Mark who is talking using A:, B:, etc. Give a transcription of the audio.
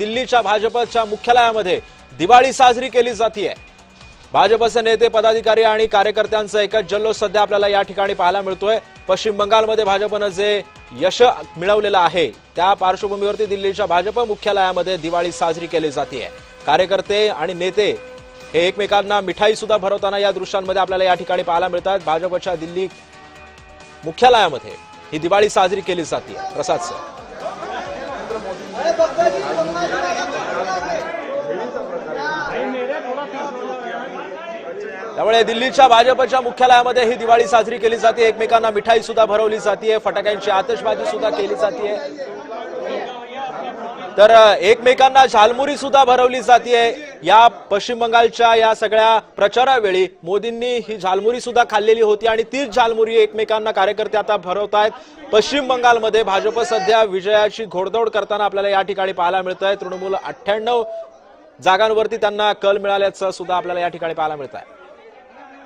A: दिल्लीच्या भाजपच्या मुख्यालयामध्ये दिवाळी साजरी केली जाते। भाजपचे नेते पदाधिकारी आणि कार्यकर्त्यांचं एकच जल्लोष सध्या आपल्याला या ठिकाणी पाहायला मिळतोय। पश्चिम बंगालमध्ये भाजपनं जे यश मिळवलेलं आहे त्या पार्श्वभूमीवरती दिल्लीच्या भाजप मुख्यालयामध्ये दिवाळी साजरी केली जाते। कार्यकर्ते आणि नेते हे एकमेकांना मिठाई सुद्धा भरवताना या दृश्यांमध्ये आपल्याला या ठिकाणी पाहायला मिळतात। भाजपच्या दिल्ली मुख्यालयामध्ये ही दिवाळी साजरी केली जाते। प्रसाद सर, त्यामुळे दिल्लीच्या भाजपच्या मुख्यालयामध्ये ही दिवाळी साजरी केली जाते। एकमेकांना मिठाई सुद्धा भरवली जाते, फटाक्यांची आतषबाजी सुद्धा केली जाते, तर एकमेकांना झालमुरी सुद्धा भरवली जाते। या पश्चिम बंगालच्या या सगळ्या प्रचारावेळी मोदींनी ही झालमुरी सुद्धा खाल्लेली होती आणि तीच झालमुरी एकमेकांना कार्यकर्ते आता भरवतायत। पश्चिम बंगालमध्ये भाजप सध्या विजयाची घोडदौड करताना आपल्याला या ठिकाणी पाहायला मिळत आहे। तृणमूल 98 जागांवरती त्यांना कल मिळाल्याचं सुद्धा आपल्याला या ठिकाणी पाहायला मिळत आहे।